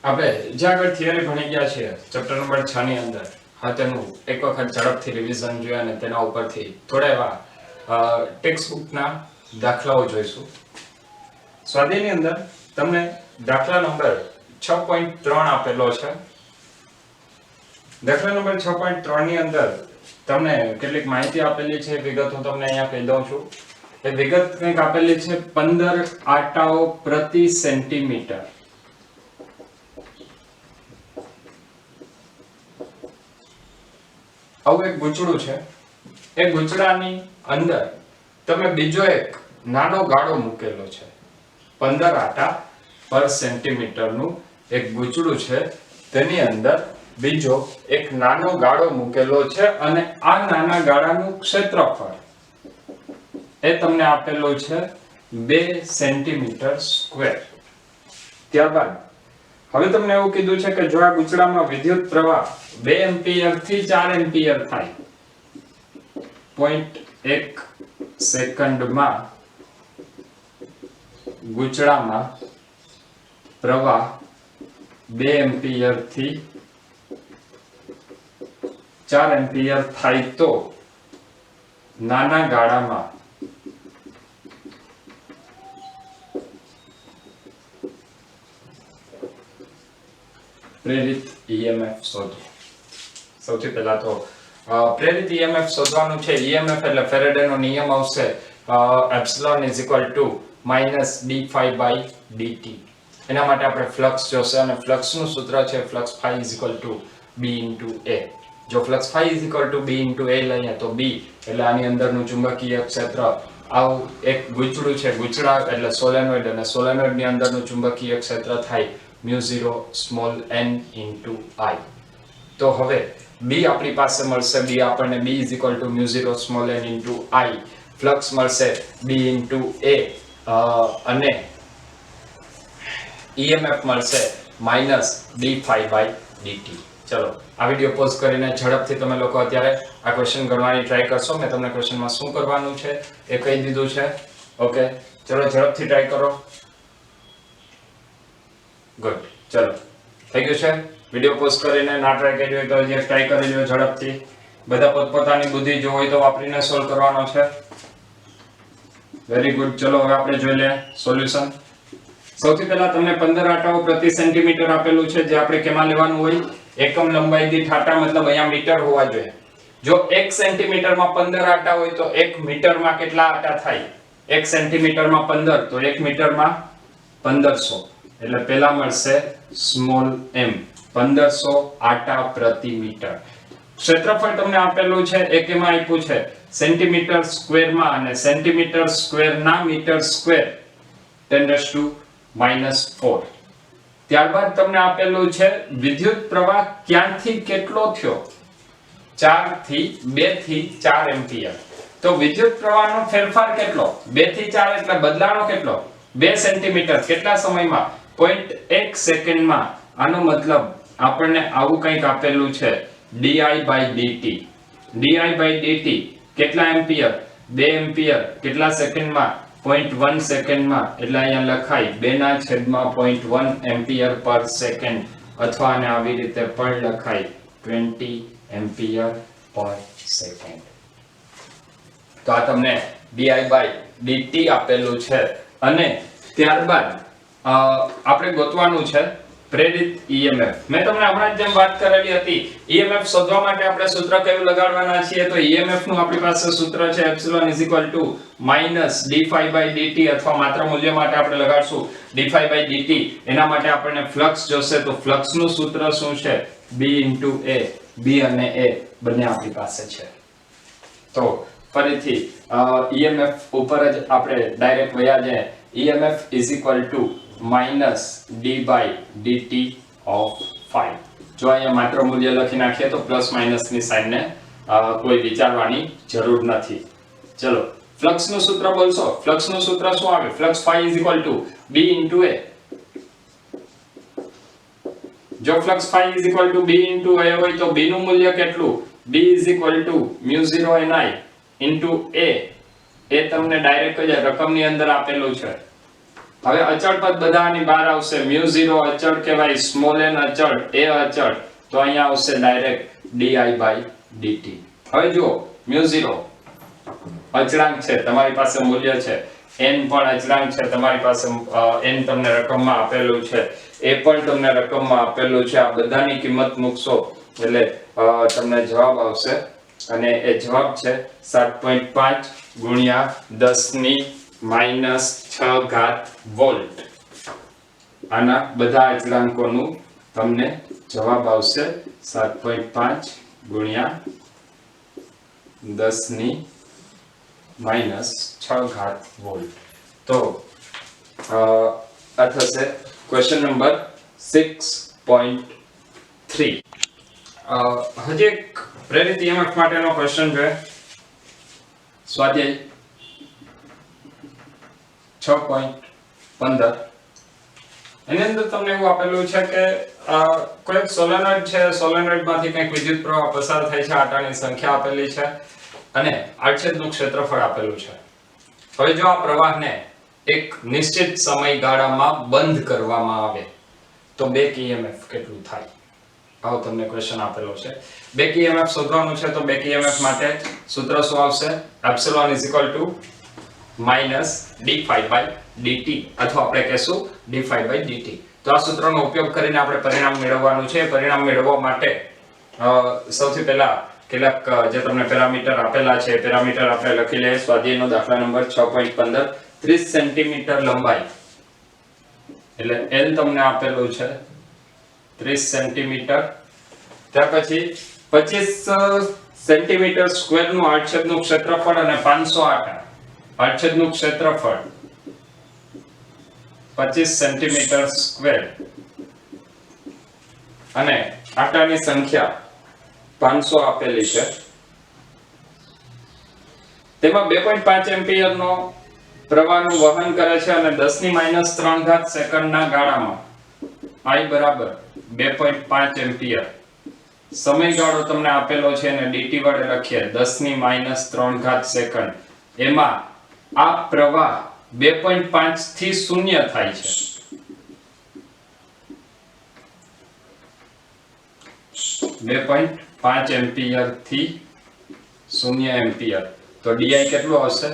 આપણે જે આગળ થિયરી ભણી ગયા છીએ ચેપ્ટર નંબર 6 ની અંદર હા તેનું એક વખત ઝડપથી રિવિઝન જોયા અને તેના ઉપરથી થોડા એવા ટેક્સ્ટ બુકના દાખલાઓ જોઈશું. સ્વાધ્યાયની અંદર તમને દાખલા નંબર 6.3 આપેલો છે. દાખલા નંબર 6.3 ની અંદર તમને કેટલીક માહિતી આપેલી છે, વિગત હું તમને અહીંયા કહી દઉં છું. એ વિગત કંઈક આપેલી છે 15 આટાઓ પ્રતિ સેન્ટીમીટર. આવું એક ગૂંચળું છે. એ ગૂંચળાની અંદર તમે બીજો એક નાનો ગાળો મૂકેલો છે. 15 આટા પર સેન્ટીમીટર નું એક ગૂંચળું છે, તેની અંદર બીજો એક નાનો ગાળો મૂકેલો છે અને આ નાના ગાળાનું ક્ષેત્રફળ એ તમને આપેલું છે 2 સેન્ટીમીટર સ્ક્વેર. ત્યારબાદ હવે તમને એવું કીધું છે કે જો આ ગૂંચળામાં વિદ્યુત પ્રવાહ 2 એમ્પિયર થી 4 એમ્પિયર થાય 0.1 સેકન્ડમાં ગૂંચળામાં પ્રવાહ 2 એમ્પિયર થી 4 એમ્પિયર થાય તો નાના ગાળામાં પ્રેરિત EMF શોધો. સૌથી પહેલા તો પ્રેરિત EMF શોધવાનું છે. EMF એટલે ફેરેડેનો નિયમ આવશે epsilon is equal to minus d∅/dt. એના માટે આપણે ફ્લક્સ જોશે અને ફ્લક્સનું સૂત્ર છે flux phi is equal to b * a. જો flux phi is equal to b * a લઈએ તો b એટલે આની અંદરનું ચુંબકીય ક્ષેત્ર આવું એક ગૂંચળું છે. ગૂંચળા એટલે સોલેનોઇડ અને સોલેનોઇડની અંદરનું ચુંબકીય ક્ષેત્ર થાય μ0 સ્મોલ n * I. તો હવે b આપણી પાસે મળશે. b આપણને b = μ0 small n * I. Flux મળશે b * a અને EMF મળશે -d∅/dt. ચલો આ વિડિયો પોઝ કરીને ઝડપથી તમે લોકો અત્યારે આ ક્વેશ્ચન ગણવાની ટ્રાય કરશો. મેં તમને ક્વેશ્ચનમાં શું કરવાનું છે એ કહી દીધું છે. ઓકે, ચલો ઝડપથી ટ્રાય કરો. ગુડ. ચલો થઈ ગયું છે. વિડિયો પોઝ કરીને ના ટ્રાય કરી હોય તો હજી ટ્રાય કરી લો ઝડપથી. બધા પોતપોતાની બુદ્ધિ જો હોય તો વાપરીને સોલ્વ કરવાનો છે. Very good. ચલો હવે આપણે જોઈ લઈએ સોલ્યુશન. સૌથી પહેલા તમને 15 આટાઓ પ્રતિ સેન્ટીમીટર આપેલું છે, જે આપણે કેમાં લેવાનું હોય એકમ લંબાઈ દીઠ આટા, મતલબ અહીંયા મીટર હોવા જોઈએ. જો 1 સેન્ટીમીટરમાં 15 આટા હોય તો 1 મીટરમાં કેટલા આટા થાય? 1 સેન્ટીમીટરમાં 15 તો 1 મીટરમાં 1500. એટલે પહેલા મળશે સ્મોલ m 1500 આટા પ્રતિ મીટર. ક્ષેત્રફળ તમને આપેલું છે એ કેમાં આપ્યું છે? સેન્ટીમીટર સ્ક્વેરમાં, અને સેન્ટીમીટર સ્ક્વેરના મીટર સ્ક્વેર 10⁻⁴. ત્યારબાદ તમને આપેલું છે વિદ્યુત પ્રવાહ ક્યાંથી કેટલો થયો? 2 થી 4 એમ્પિયર. તો વિદ્યુત પ્રવાહનો ફેરફાર કેટલો? 2 થી 4 એટલે બદલાણો કેટલો? 2 સેન્ટીમીટર. કેટલા સમયમાં? 0.1 સેકન્ડમાં. આનો મતલબ આપણને આવું કંઈક આપેલું છે di/dt. di/dt કેટલા એમ્પિયર? 2 એમ્પિયર. કેટલા સેકન્ડમાં? 0.1 સેકન્ડમાં. એટલે અહીંયા લખાય 2/0.1 એમ્પિયર પર સેકન્ડ, અથવા આને આવી રીતે પણ લખાય 20 એમ્પિયર પર સેકન્ડ. તો આ તમને di/dt આપેલું છે. અને ત્યારબાદ આપણે ગોતવાનું છે પ્રેરિત EMF. મેં તમને હમણાં જેમ વાત કરેલી હતી, EMF શોધવા માટે આપણે સૂત્ર કયું લગાડવાના છીએ? તો EMF નું આપણી પાસે સૂત્ર છે એપ્સિલોન = -d∅/dt, અથવા માત્ર મૂલ્ય માટે આપણે લગાડશું d∅/dt. એના માટે આપણને ફ્લક્સ જોશે. તો ફ્લક્સ નું સૂત્ર શું છે? b * a. b અને a બંને આપણી પાસે છે. તો ફરીથી EMF ઉપર જ આપણે ડાયરેક્ટ વયા જાય. EMF = -d/dt of phi. જો અહીંયા માત્ર મૂલ્ય લખી નાખીએ તો પ્લસ માઇનસ ની સાઇન ને કોઈ વિચારવાની જરૂર નથી. ચલો ફ્લક્સ નું સૂત્ર બોલશો. ફ્લક્સ નું સૂત્ર શું આવે? Flux phi = b * a. જો ફ્લક્સ phi = b * a હોય તો b નું મૂલ્ય કેટલું? b = μ0 ni * a. એ તમને ડાયરેક્ટ જ રકમની અંદર આપેલું છે. હવે અચળ પદ બધા આની બહાર આવશે μ0 અચળ કહેવાય સ્મોલ n અચળ a અચળ તો અહીંયા આવશે ડાયરેક્ટ di/dt હવે જુઓ μ0 અચળાંક છે તમારી પાસે મૂલ્ય છે n પણ અચળાંક છે તમારી પાસે n તમને રકમમાં આપેલું છે એ પણ તમને રકમમાં આપેલું છે આ બધાની કિંમત મૂકશો એટલે તમને જવાબ આવશે અને એ જવાબ છે 7.5 ગુણ્યા 10 ની -6 ઘાત વોલ્ટ આના બધા અચળાંકોનું તમને જવાબ આવશે 7.5 ગુણ્યા 10 ની -6 ઘાત વોલ્ટ તો આ થશે ક્વેશ્ચન નંબર 6.3 હજી એક પ્રેરિત EMF માટેનો ક્વેશ્ચન છે સ્વાધ્યાય 6.15 એની અંદર તમને એવું આપેલું છે કે કોઈ સોલેનોઇડ છે સોલેનોઇડ માંથી કંઈક વિદ્યુત પ્રવાહ પસાર થાય છે આટાની સંખ્યા આપેલી છે અને આડછેદનું ક્ષેત્રફળ આપેલું છે હવે જો આ પ્રવાહને એક નિશ્ચિત સમયગાળામાં બંધ કરવામાં આવે તો બેક EMF કેટલું થાય આવો તમને ક્વેશ્ચન આપેલો છે બેક EMF શોધવાનું છે તો બેક EMF માટે સૂત્ર શું આવશે એપ્સિલોન -d∅dt અથવા આપણે કહેશું d∅dt તો આ સૂત્રનો ઉપયોગ કરીને આપણે પરિણામ મેળવવાનું છે પરિણામ મેળવવા માટે સૌથી પહેલા કેટલાક જે તમને પેરામીટર આપેલા છે પેરામીટર આપણે લખી લઈએ સ્વાધ્યાયનો દાખલા નંબર 6.15 30 સેન્ટીમીટર લંબાઈ એટલે L તમને આપેલું છે 30 સેન્ટીમીટર ત્યાર પછી 25 સેન્ટીમીટર સ્ક્વેર નું આડછેદનું ક્ષેત્રફળ અને 500 આટા આડછેદનું ક્ષેત્રફળ 25 સેન્ટીમીટર સ્ક્વેર અને આટાની સંખ્યા 500 આપેલી છે તેમાં 2.5 એમ્પિયર નો પ્રવાહનું વહન કરે છે અને 10 ની -3 ઘાત સેકન્ડના ગાળામાં I બરાબર 2.5 એમ્પિયર સમયગાળો તમને આપેલો છે અને dt વડે લખીએ 10 ની -3 ઘાત સેકન્ડ એમાં આ પ્રવાહ 2.5 થી શૂન્ય થાય છે 2.5 એમ્પિયર થી 0 એમ્પિયર તો di કેટલું આવશે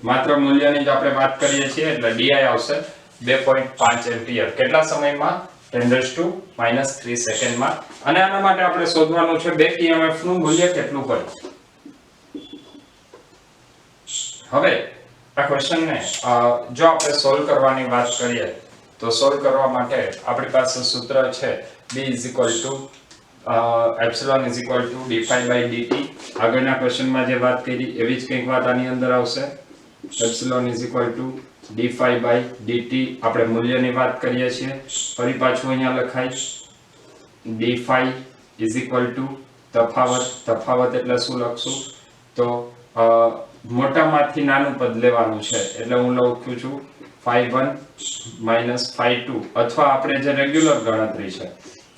માત્ર મૂલ્યની જ આપણે વાત કરીએ છીએ એટલે di આવશે 2.5 એમ્પિયર કેટલા સમયમાં 10⁻³ સેકન્ડમાં અને આના માટે આપણે શોધવાનું છે બેક EMF નું મૂલ્ય કેટલું હોય હવે આ ક્વેશ્ચનને જો આપણે સોલ્વ કરવાની વાત કરીએ તો સોલ્વ કરવા માટે આપણી પાસે સૂત્ર છે B એપ્સિલોન d∅dt આગળના ક્વેશ્ચનમાં જે વાત કરી એવી જ કંઈક વાત આની અંદર આવશે એપ્સિલોન d∅dt આપણે મૂલ્યની વાત કરીએ છીએ ફરી પાછું અહીંયા લખાય d∅ તફાવત એટલે શું લખશું તો મોટામાંથી નાનું પદ લેવાનું છે એટલે હું લખું છું ∅1 ∅2 અથવા આપણે જે રેગ્યુલર ગણતરી છે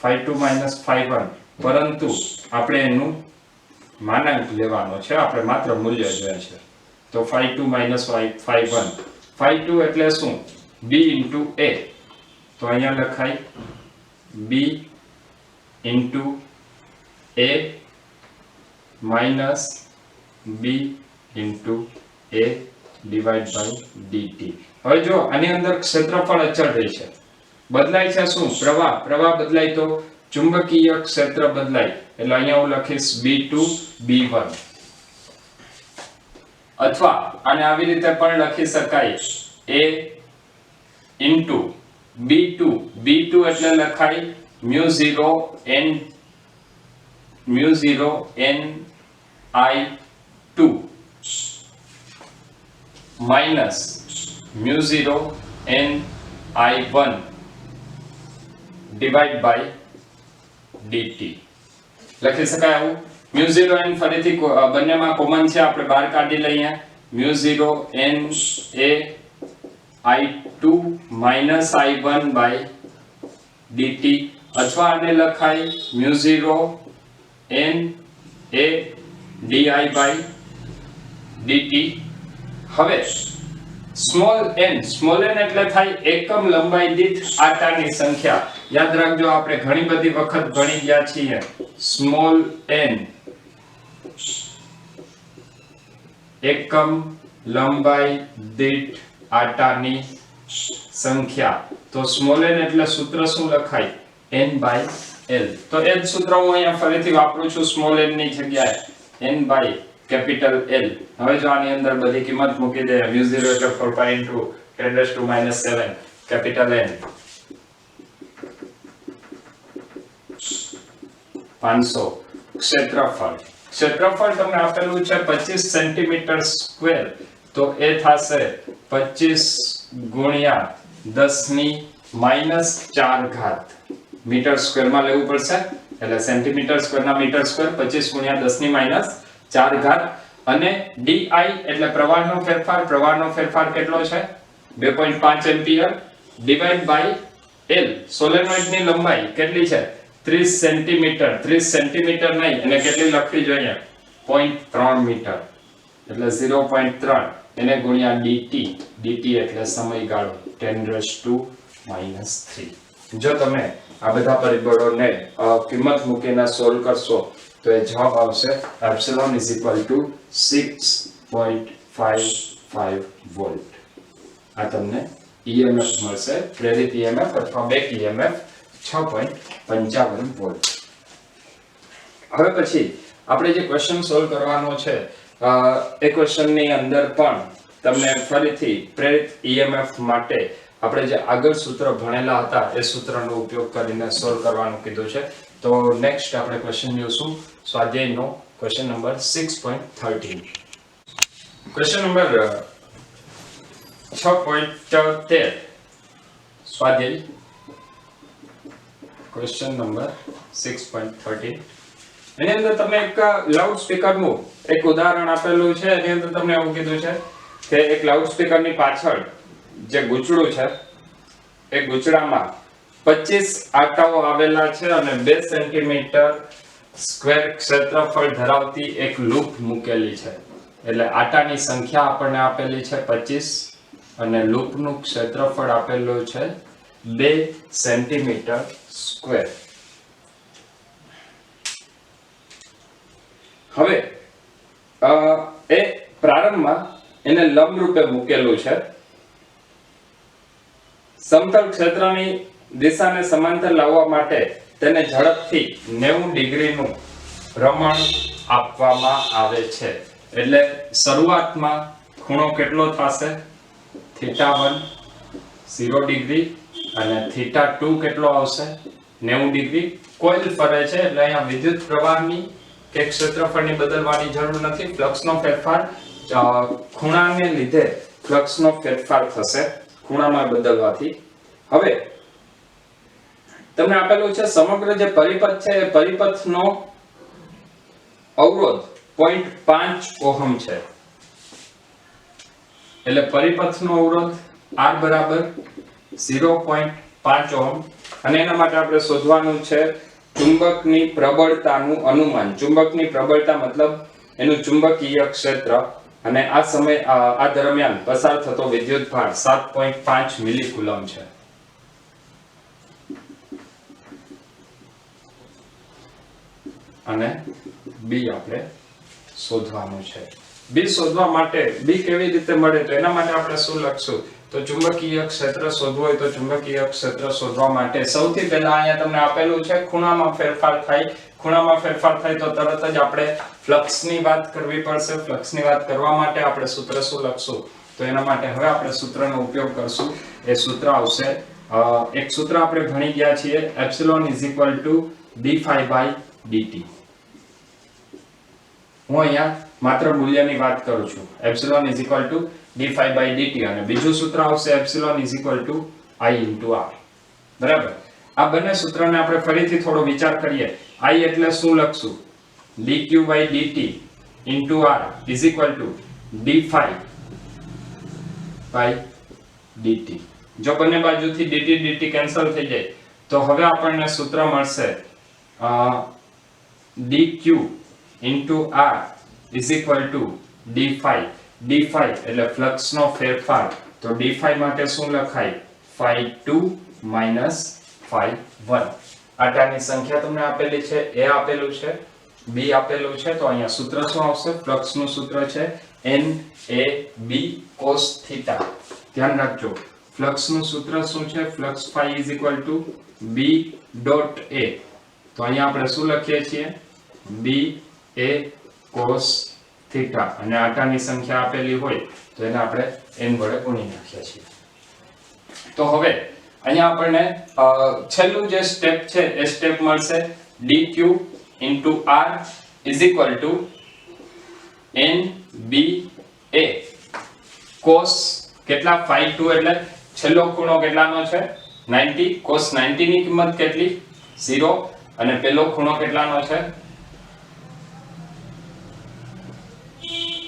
∅2 ∅1 પરંતુ આપણે એનું માનાંક લેવાનો છે આપણે માત્ર મૂલ્ય જોઈએ છે તો ∅2 ∅1 ∅2 એટલે શું b * a તો અહીંયા લખાય b * a minus b into a divided by dt હવે જો આની અંદર ક્ષેત્રફળ અચળ રહે છે બદલાય છે શું પ્રવાહ બદલાય તો ચુંબકીય ક્ષેત્ર બદલાય એટલે અહીંયા હું લખીશ b2 b1 અથવા આને આવી રીતે પણ લખી શકાય a into b2 એટલે લખાય μ0 n I2 minus μ0 n I1 divided by dt લખી શકાય આવું μ0 n ફરીથી બંનેમાં કોમન છે આપણે બહાર કાઢી લઈએ μ0 n a I2 minus I1 by dt અથવા આને લખાય μ0 n a di by dt હવે સ્મોલ n એટલે થાય એકમ લંબાઈ દીઠ આટાની સંખ્યા. યાદ રાખજો, આપણે ઘણી બધી વખત ભણી ગયા છીએ. સ્મોલ n એકમ લંબાઈ દીઠ આટાની સંખ્યા. તો સ્મોલ n એટલે સૂત્ર શું લખાય? n/l. તો એ જ સૂત્ર હું અહીંયા ફરીથી વાપરું છું સ્મોલ n ની જગ્યાએ n/L. હવે જો આની અંદર બધી કિંમત મૂકી દે, mu0 એટલે 4 pi into 10⁻⁷ કેપિટલ N 500. ક્ષેત્રફળ તમને આપેલું છે 25 સેન્ટીમીટર સ્ક્વેર, તો એ થશે 25 ગુણ્યા 10⁻⁴ મીટર સ્ક્વેર માં લેવું પડશે. એટલે સેન્ટીમીટર સ્ક્વેર ના મીટર સ્ક્વેર 25 ગુણ્યા 10⁻⁴. અને di એટલે પ્રવાહનો ફેરફાર કેટલો છે? 2.5 ampere divide by l. Solenoid ની લંબાઈ કેટલી છે? 30 સેન્ટીમીટર. 30 સેન્ટીમીટર નહીં, અને કેટલી લખવી જોઈએ? 0.3 મીટર. એટલે 0.3 એને ગુણ્યા dt એટલે સમયગાળો 10⁻⁻3. જો તમે આ બધા પરિબળોને કિંમત મૂકીને સોલ્વ કરશો તો એ જવાબ આવશે એપ્સિલોન = 6.55 વોલ્ટ. આ તમને EMF મળશે, પ્રેરિત EMF અથવા બેક EMF 6.55 વોલ્ટ. હવે પછી આપણે જે ક્વેશ્ચન સોલ્વ કરવાનો છે એ ક્વેશ્ચનની અંદર પણ તમને ફરીથી પ્રેરિત EMF માટે આપણે જે આગળ સૂત્ર ભણેલા હતા એ સૂત્રનો ઉપયોગ કરીને સોલ્વ કરવાનું કીધું છે. તો નેક્સ્ટ આપણે ક્વેશ્ચન જોશું સ્વાધ્યાયનો ક્વેશ્ચન નંબર 6.13. ક્વેશ્ચન નંબર 6.13 સ્વાધ્યાય ક્વેશ્ચન નંબર 6.13. એની અંદર તમને એક લાઉડ સ્પીકરનું એક ઉદાહરણ આપેલું છે. એની અંદર તમને એવું કીધું છે કે એક લાઉડ સ્પીકરની પાછળ જે ગૂંચળું છે એ ગૂંચળામાં 25 આટાઓ આવેલા છે અને 2 સેન્ટીમીટર સ્ક્વેર ક્ષેત્રફળ ધરાવતી એક લૂપ મૂકેલી છે. એટલે આટાની સંખ્યા આપણને આપેલી છે 25 અને લૂપનું ક્ષેત્રફળ આપેલું છે 2 સેન્ટીમીટર સ્ક્વેર. હવે એ પ્રારંભમાં એને લંબ રૂપે મૂકેલું છે. સમતલ ક્ષેત્રની દિશાને સમાંતર લાવવા માટે તેને ઝડપથી 90 ડિગ્રીનું ભ્રમણ આપવામાં આવે છે. એટલે શરૂઆતમાં ખૂણો કેટલો થશે? θ1 0 ડિગ્રી અને θ2 કેટલો આવશે? 90 ડિગ્રી. કોઇલ ફરે છે એટલે અહીંયા વિદ્યુત પ્રવાહની કે ક્ષેત્રફળની બદલવાની જરૂર નથી. ફ્લક્સનો ફેરફાર ખૂણાને લીધે ફ્લક્સનો ફેરફાર થશે ખૂણામાં બદલવાથી. હવે તમને આપેલું છે સમગ્ર જે પરિપથ છે એ પરિપથનો અવરોધ 0.5 ઓહમ છે. એટલે પરિપથનો અવરોધ R બરાબર 0.5 ઓહમ. અને એના માટે આપણે શોધવાનું છે ચુંબકની પ્રબળતાનું અનુમાન. ચુંબકની પ્રબળતા મતલબ એનું ચુંબકીય ક્ષેત્ર અને આ સમય આ દરમિયાન પસાર થતો વિદ્યુત ભાર 7.5 મિલીકુલમ છે. અને બી આપણે શોધવાનું છે. બી શોધવા માટે બી કેવી રીતે મળે તો એના માટે આપણે શું લખશું? તો ચુંબકીય ક્ષેત્ર શોધવું હોય તો ચુંબકીય ક્ષેત્ર શોધવા માટે સૌથી પહેલા અહીંયા તમને આપેલું છે ખૂણામાં ફેરફાર થાય. ખૂણામાં ફેરફાર થાય તો તરત જ આપણે ફ્લક્સની વાત કરવી પડશે. ફ્લક્સની વાત કરવા માટે આપણે સૂત્ર શું લખશું? તો એના માટે હવે આપણે સૂત્રનો ઉપયોગ કરશું. એ સૂત્ર આવશે એક સૂત્ર આપણે ભણી ગયા છીએ એપ્સિલોન = d∅/dt. હું અહીંયા માત્ર મૂલ્યની વાત કરું છું. એપ્સિલોન = d∅/dt અને બીજું સૂત્ર આવશે એપ્સિલોન = I × R. બરાબર. આ બંને સૂત્રને આપણે ફરીથી થોડો વિચાર કરીએ. I એટલે શું લખશું? dq/dt * R = d∅/dt. જો બંને બાજુથી dt કેન્સલ થઈ જાય તો હવે આપણને સૂત્ર મળશે dq * R = d∅. d∅ એટલે ફ્લક્સનો ફેરફાર તો d5 માટે શું લખાય phi2 minus phi1 આટાની સંખ્યા તમને આપેલી છે a આપેલું છે b આપેલું છે તો અહીંયા સૂત્ર શું આવશે ફ્લક્સ નું સૂત્ર છે NAB cos theta ધ્યાન રાખજો ફ્લક્સ નું સૂત્ર શું છે flux phi is equal to b dot a તો અહીંયા આપણે શું લખીએ છીએ b a cos theta અને આટાની સંખ્યા આપેલી હોય તો એને આપણે n વડે ગુણી નાખીએ છીએ તો હવે અહીંયા આપણને છેલ્લું જે સ્ટેપ છે એ સ્ટેપ મળશે dq r is equal to nba cos કેટલા phi2 એટલે છેલ્લો ખૂણો કેટલાનો છે 90 cos 90 ની કિંમત કેટલી 0 અને પેલો ખૂણો કેટલાનો છે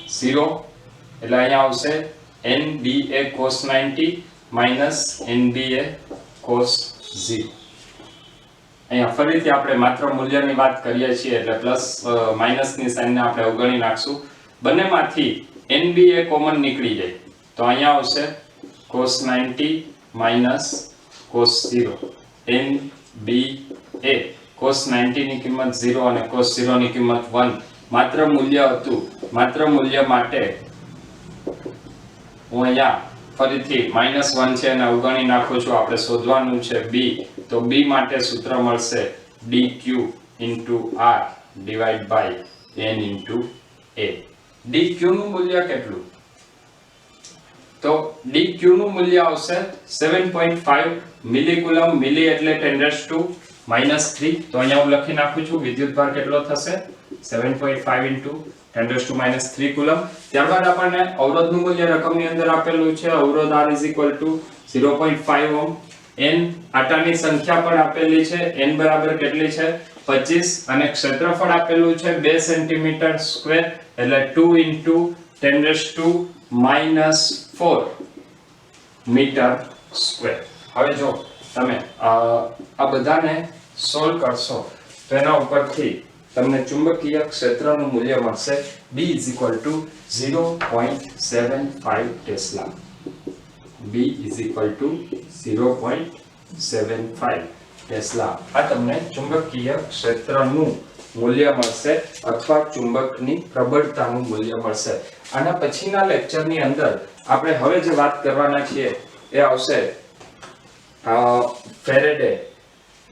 0 એટલે અહીંયા આવશે nba cos 90 minus nba cos 0 અહીંયા ફરીથી આપણે માત્ર મૂલ્યની વાત કરીએ છીએ એટલે પ્લસ માઈનસ ની સાઈનને આપણે અવગણી નાખશું બંનેમાંથી nba કોમન નીકળી જાય તો અહીંયા આવશે cos 90 minus cos 0 nba cos 90 ની કિંમત 0 અને cos 0 ની કિંમત 1 માત્ર મૂલ્ય હતું માત્ર મૂલ્ય માટે હું અહીંયા ફરીથી -1 છે અને અવગણી નાખું છું આપણે શોધવાનું છે b તો b માટે સૂત્ર મળશે dq r divide by n a dq નું મૂલ્ય કેટલું તો dq નું મૂલ્ય આવશે 7.5 મિલીકુલમ મિલી એટલે 10⁻³ તો અહીંયા હું લખી નાખું છું વિદ્યુતભાર કેટલો થશે 7.5 × 10⁻³ કુલમ ત્યારબાદ આપણને અવરોધનું મૂલ્ય રકમની અંદર આપેલું છે અવરોધ R = 0.5 ઓહ્મ n આટાની સંખ્યા પણ આપેલી છે n બરાબર કેટલી છે 25 અને ક્ષેત્રફળ આપેલું છે 2 સેન્ટીમીટર સ્ક્વેર એટલે 2 × 10⁻⁴ મીટર સ્ક્વેર હવે જો તમે આ બધાને સોલ્વ કરશો તો એના ઉપરથી તમને ચુંબકીય ક્ષેત્રનું મૂલ્ય મળશે B = 0.75 ટેસ્લા B = 0.75 ટેસ્લા આ તમને ચુંબકીય ક્ષેત્રનું મૂલ્ય મળશે અથવા ચુંબકની પ્રબળતાનું મૂલ્ય મળશે આના પછીના લેક્ચરની અંદર આપણે હવે જે વાત કરવાના છીએ એ આવશે ફેરેડે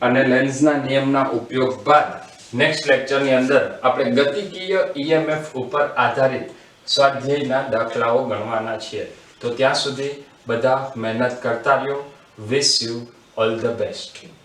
અને લેન્ઝના નિયમના ઉપયોગ બાદ નેક્સ્ટ લેક્ચરની અંદર આપણે ગતિકીય EMF ઉપર આધારિત સ્વાધ્યાયના દાખલાઓ ગણવાના છીએ તો ત્યાં સુધી બધા મહેનત કરતા રહ્યો wish you all the best